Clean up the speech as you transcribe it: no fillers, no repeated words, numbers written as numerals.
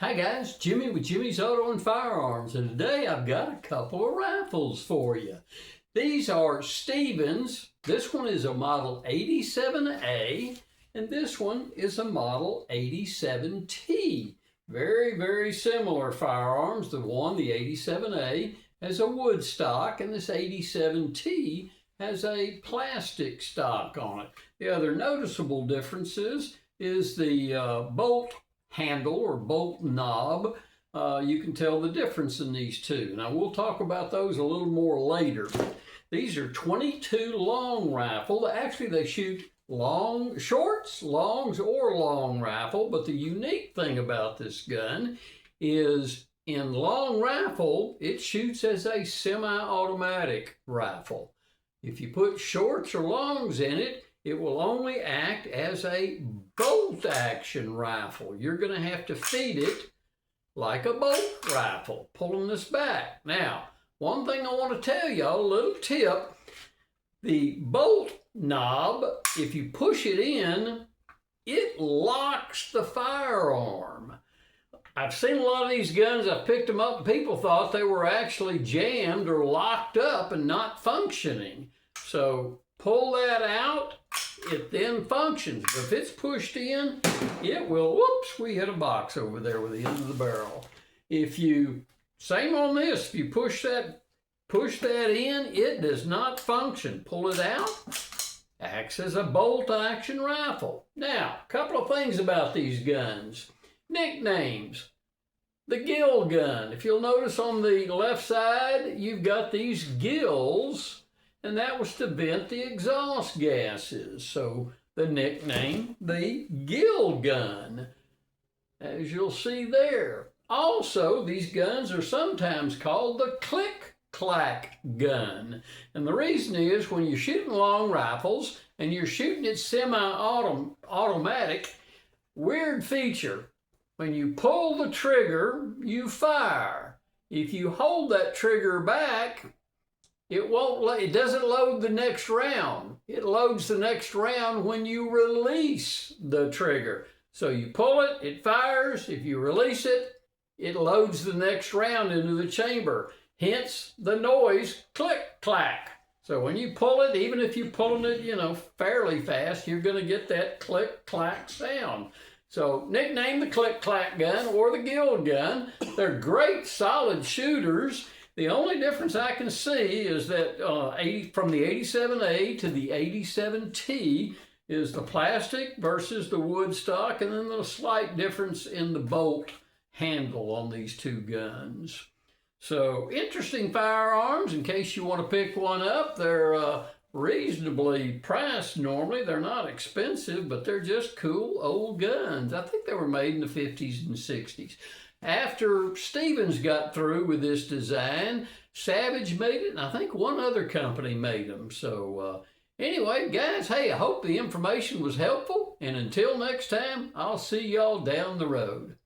Hi guys, Jimmy with Jimmy's Auto and Firearms, and today I've got a couple of rifles for you. These are Stevens. This one is a model 87A, and this one is a model 87T. Very, very similar firearms. The 87A, has a wood stock, and this 87T has a plastic stock on it. The other noticeable differences is the bolt handle or bolt knob. You can tell the difference in these two. Now we'll talk about those a little more later. These are 22 long rifle. Actually, they shoot long, shorts, longs, or long rifle. But the unique thing about this gun is in long rifle, it shoots as a semi-automatic rifle. If you put shorts or longs in it, it will only act as a bolt action rifle. You're going to have to feed it like a bolt rifle, pulling this back. Now, one thing I want to tell y'all, a little tip, the bolt knob, if you push it in, it locks the firearm. I've seen a lot of these guns, I've picked them up, and people thought they were actually jammed or locked up and not functioning. So pull that out, it then functions. But if it's pushed in, it will, whoops, we hit a box over there with the end of the barrel. If you, same on this, if you push that in, it does not function. Pull it out, acts as a bolt action rifle. Now, a couple of things about these guns. Nicknames. The gill gun. If you'll notice on the left side, you've got these gills, and that was to vent the exhaust gases. So the nickname, the gill gun, as you'll see there. Also, these guns are sometimes called the click-clack gun. And the reason is when you're shooting long rifles and you're shooting it semi-automatic, weird feature. When you pull the trigger, you fire. If you hold that trigger back, it doesn't load the next round. It loads the next round when you release the trigger. So you pull it, it fires. If you release it, it loads the next round into the chamber. Hence the noise, click, clack. So when you pull it, even if you're pulling it, fairly fast, you're going to get that click, clack sound. So nickname the click, clack gun or the gill gun. They're great, solid shooters. The only difference I can see is that from the 87A to the 87T is the plastic versus the wood stock, and then the slight difference in the bolt handle on these two guns. So interesting firearms in case you want to pick one up. They're reasonably priced normally. They're not expensive, but they're just cool old guns. I think they were made in the 50s and 60s. After Stevens got through with this design, Savage made it, and I think one other company made them. So anyway, guys, hey, I hope the information was helpful, and until next time, I'll see y'all down the road.